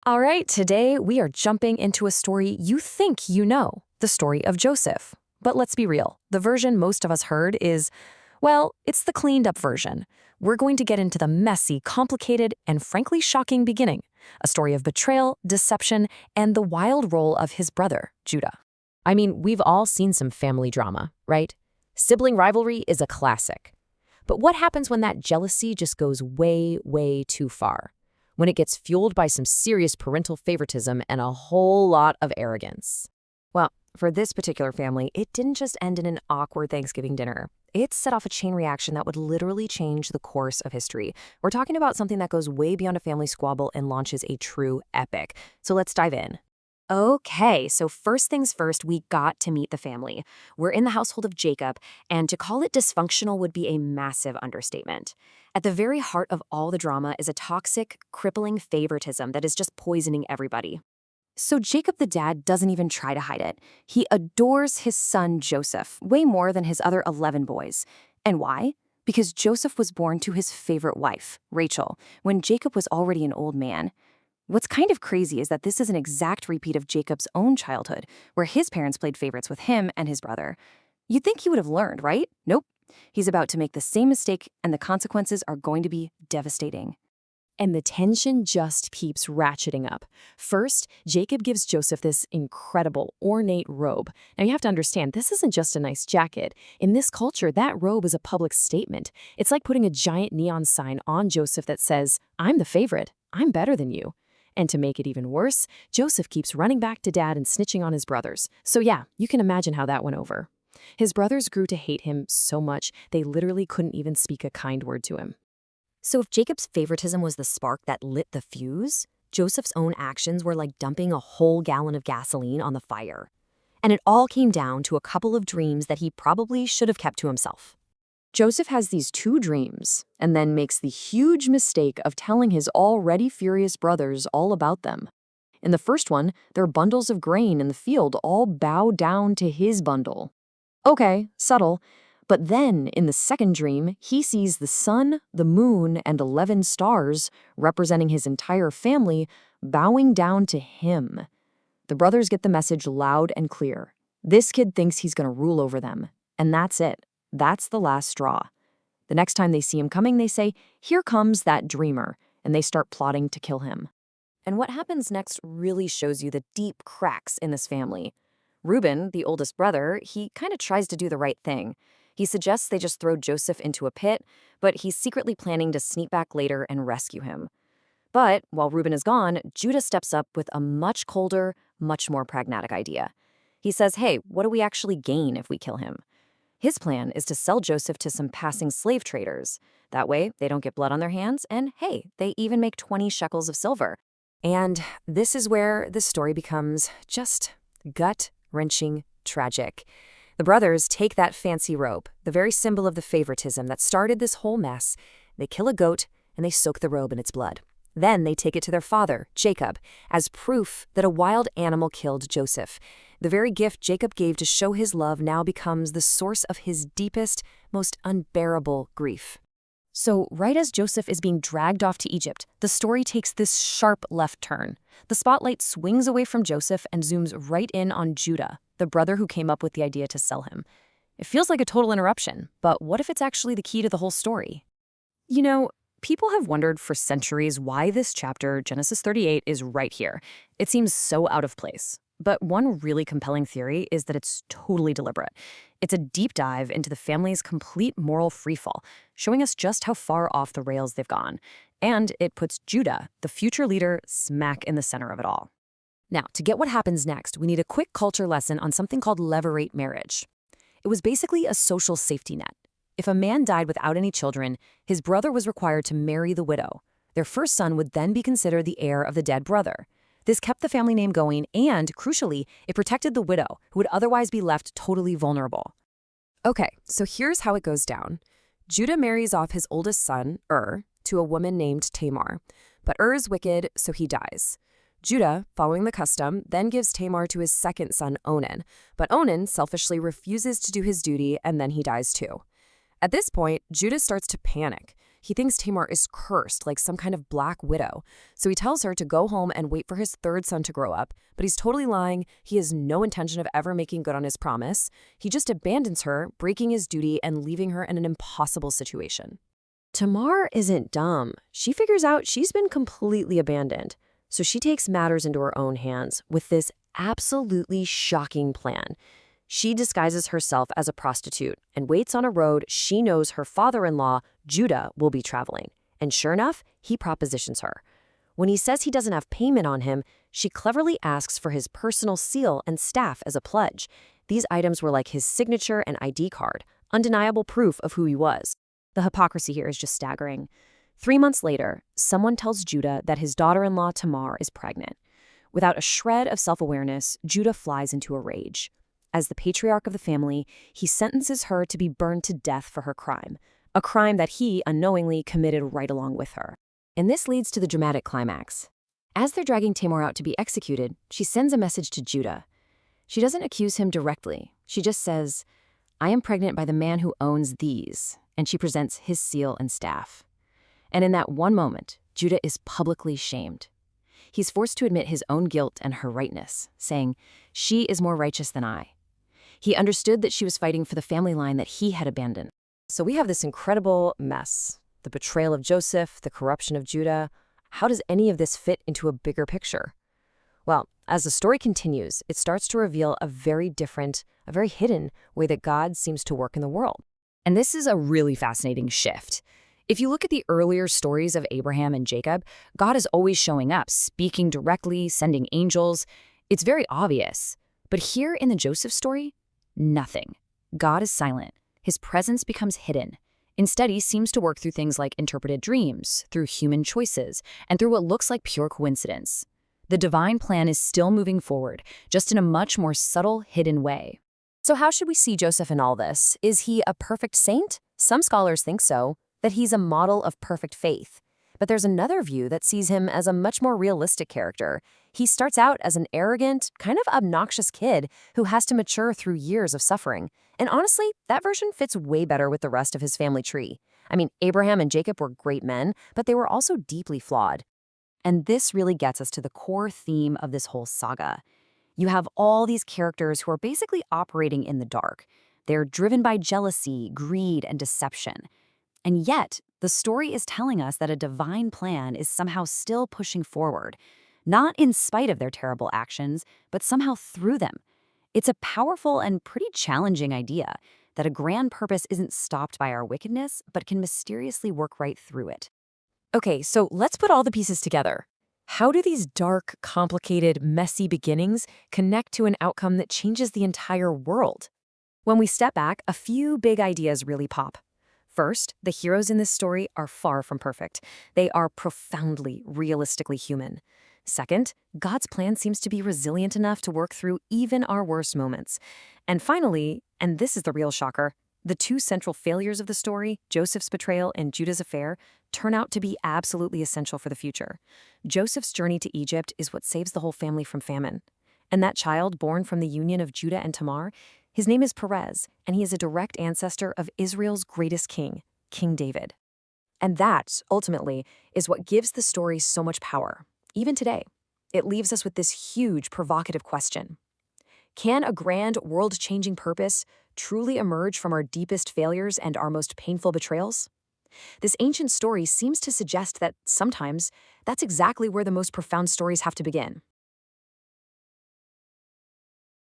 All right, today we are jumping into a story you think you know, the story of Joseph. But let's be real, the version most of us heard is, well, it's the cleaned up version. We're going to get into the messy, complicated, and frankly shocking beginning, a story of betrayal, deception, and the wild role of his brother, Judah. I mean, we've all seen some family drama, right? Sibling rivalry is a classic. But what happens when that jealousy just goes way, way too far? When it gets fueled by some serious parental favoritism and a whole lot of arrogance? Well, for this particular family, it didn't just end in an awkward Thanksgiving dinner. It set off a chain reaction that would literally change the course of history. We're talking about something that goes way beyond a family squabble and launches a true epic. So let's dive in. Okay, so first things first, we got to meet the family. We're in the household of Jacob, and to call it dysfunctional would be a massive understatement. At the very heart of all the drama is a toxic, crippling favoritism that is just poisoning everybody. So Jacob the dad doesn't even try to hide it. He adores his son Joseph way more than his other 11 boys. And why? Because Joseph was born to his favorite wife, Rachel, when Jacob was already an old man. What's kind of crazy is that this is an exact repeat of Jacob's own childhood, where his parents played favorites with him and his brother. You'd think he would have learned, right? Nope. He's about to make the same mistake, and the consequences are going to be devastating. And the tension just keeps ratcheting up. First, Jacob gives Joseph this incredible, ornate robe. Now you have to understand, this isn't just a nice jacket. In this culture, that robe is a public statement. It's like putting a giant neon sign on Joseph that says, "I'm the favorite. I'm better than you." And to make it even worse, Joseph keeps running back to dad and snitching on his brothers. So yeah, you can imagine how that went over. His brothers grew to hate him so much, they literally couldn't even speak a kind word to him. So if Jacob's favoritism was the spark that lit the fuse, Joseph's own actions were like dumping a whole gallon of gasoline on the fire. And it all came down to a couple of dreams that he probably should have kept to himself. Joseph has these two dreams, and then makes the huge mistake of telling his already furious brothers all about them. In the first one, their bundles of grain in the field all bow down to his bundle. Okay, subtle. But then, in the second dream, he sees the sun, the moon, and 11 stars, representing his entire family, bowing down to him. The brothers get the message loud and clear. This kid thinks he's going to rule over them. And that's it. That's the last straw. The next time they see him coming, they say, "Here comes that dreamer," and they start plotting to kill him. And what happens next really shows you the deep cracks in this family. Reuben, the oldest brother, he kind of tries to do the right thing. He suggests they just throw Joseph into a pit, but he's secretly planning to sneak back later and rescue him. But while Reuben is gone, Judah steps up with a much colder, much more pragmatic idea. He says, hey, what do we actually gain if we kill him? His plan is to sell Joseph to some passing slave traders. That way, they don't get blood on their hands, and hey, they even make 20 shekels of silver. And this is where the story becomes just gut-wrenching tragic. The brothers take that fancy robe, the very symbol of the favoritism that started this whole mess. They kill a goat, and they soak the robe in its blood. Then they take it to their father, Jacob, as proof that a wild animal killed Joseph. The very gift Jacob gave to show his love now becomes the source of his deepest, most unbearable grief. So right as Joseph is being dragged off to Egypt, the story takes this sharp left turn. The spotlight swings away from Joseph and zooms right in on Judah, the brother who came up with the idea to sell him. It feels like a total interruption, but what if it's actually the key to the whole story? You know, people have wondered for centuries why this chapter, Genesis 38, is right here. It seems so out of place. But one really compelling theory is that it's totally deliberate. It's a deep dive into the family's complete moral freefall, showing us just how far off the rails they've gone. And it puts Judah, the future leader, smack in the center of it all. Now, to get what happens next, we need a quick culture lesson on something called levirate marriage. It was basically a social safety net. If a man died without any children, his brother was required to marry the widow. Their first son would then be considered the heir of the dead brother. This kept the family name going and, crucially, it protected the widow, who would otherwise be left totally vulnerable. Okay, so here's how it goes down. Judah marries off his oldest son, to a woman named Tamar. But is wicked, so he dies. Judah, following the custom, then gives Tamar to his second son, Onan. But Onan selfishly refuses to do his duty, and then he dies too. At this point, Judah starts to panic. He thinks Tamar is cursed, like some kind of black widow. So he tells her to go home and wait for his third son to grow up. But he's totally lying. He has no intention of ever making good on his promise. He just abandons her, breaking his duty and leaving her in an impossible situation. Tamar isn't dumb. She figures out she's been completely abandoned. So she takes matters into her own hands with this absolutely shocking plan. She disguises herself as a prostitute and waits on a road she knows her father-in-law, Judah, will be traveling. And sure enough, he propositions her. When he says he doesn't have payment on him, she cleverly asks for his personal seal and staff as a pledge. These items were like his signature and ID card, undeniable proof of who he was. The hypocrisy here is just staggering. 3 months later, someone tells Judah that his daughter-in-law Tamar is pregnant. Without a shred of self-awareness, Judah flies into a rage. As the patriarch of the family, he sentences her to be burned to death for her crime, a crime that he unknowingly committed right along with her. And this leads to the dramatic climax. As they're dragging Tamar out to be executed, she sends a message to Judah. She doesn't accuse him directly. She just says, "I am pregnant by the man who owns these," and she presents his seal and staff. And in that one moment, Judah is publicly shamed. He's forced to admit his own guilt and her rightness, saying, "She is more righteous than I." He understood that she was fighting for the family line that he had abandoned. So we have this incredible mess. The betrayal of Joseph, the corruption of Judah. How does any of this fit into a bigger picture? Well, as the story continues, it starts to reveal a very different, a very hidden way that God seems to work in the world. And this is a really fascinating shift. If you look at the earlier stories of Abraham and Jacob, God is always showing up, speaking directly, sending angels. It's very obvious. But here in the Joseph story, nothing. God is silent. His presence becomes hidden. Instead, he seems to work through things like interpreted dreams, through human choices, and through what looks like pure coincidence. The divine plan is still moving forward, just in a much more subtle, hidden way. So how should we see Joseph in all this? Is he a perfect saint? Some scholars think so, that he's a model of perfect faith. But there's another view that sees him as a much more realistic character. He starts out as an arrogant, kind of obnoxious kid who has to mature through years of suffering. And honestly, that version fits way better with the rest of his family tree. I mean, Abraham and Jacob were great men, but they were also deeply flawed. And this really gets us to the core theme of this whole saga. You have all these characters who are basically operating in the dark. They're driven by jealousy, greed, and deception. And yet, the story is telling us that a divine plan is somehow still pushing forward, not in spite of their terrible actions, but somehow through them. It's a powerful and pretty challenging idea that a grand purpose isn't stopped by our wickedness, but can mysteriously work right through it. Okay, so let's put all the pieces together. How do these dark, complicated, messy beginnings connect to an outcome that changes the entire world? When we step back, a few big ideas really pop. First, the heroes in this story are far from perfect. They are profoundly, realistically human. Second, God's plan seems to be resilient enough to work through even our worst moments. And finally, and this is the real shocker, the two central failures of the story, Joseph's betrayal and Judah's affair, turn out to be absolutely essential for the future. Joseph's journey to Egypt is what saves the whole family from famine. And that child born from the union of Judah and Tamar, his name is Perez, and he is a direct ancestor of Israel's greatest king, King David. And that, ultimately, is what gives the story so much power. Even today, it leaves us with this huge, provocative question. Can a grand, world-changing purpose truly emerge from our deepest failures and our most painful betrayals? This ancient story seems to suggest that sometimes that's exactly where the most profound stories have to begin.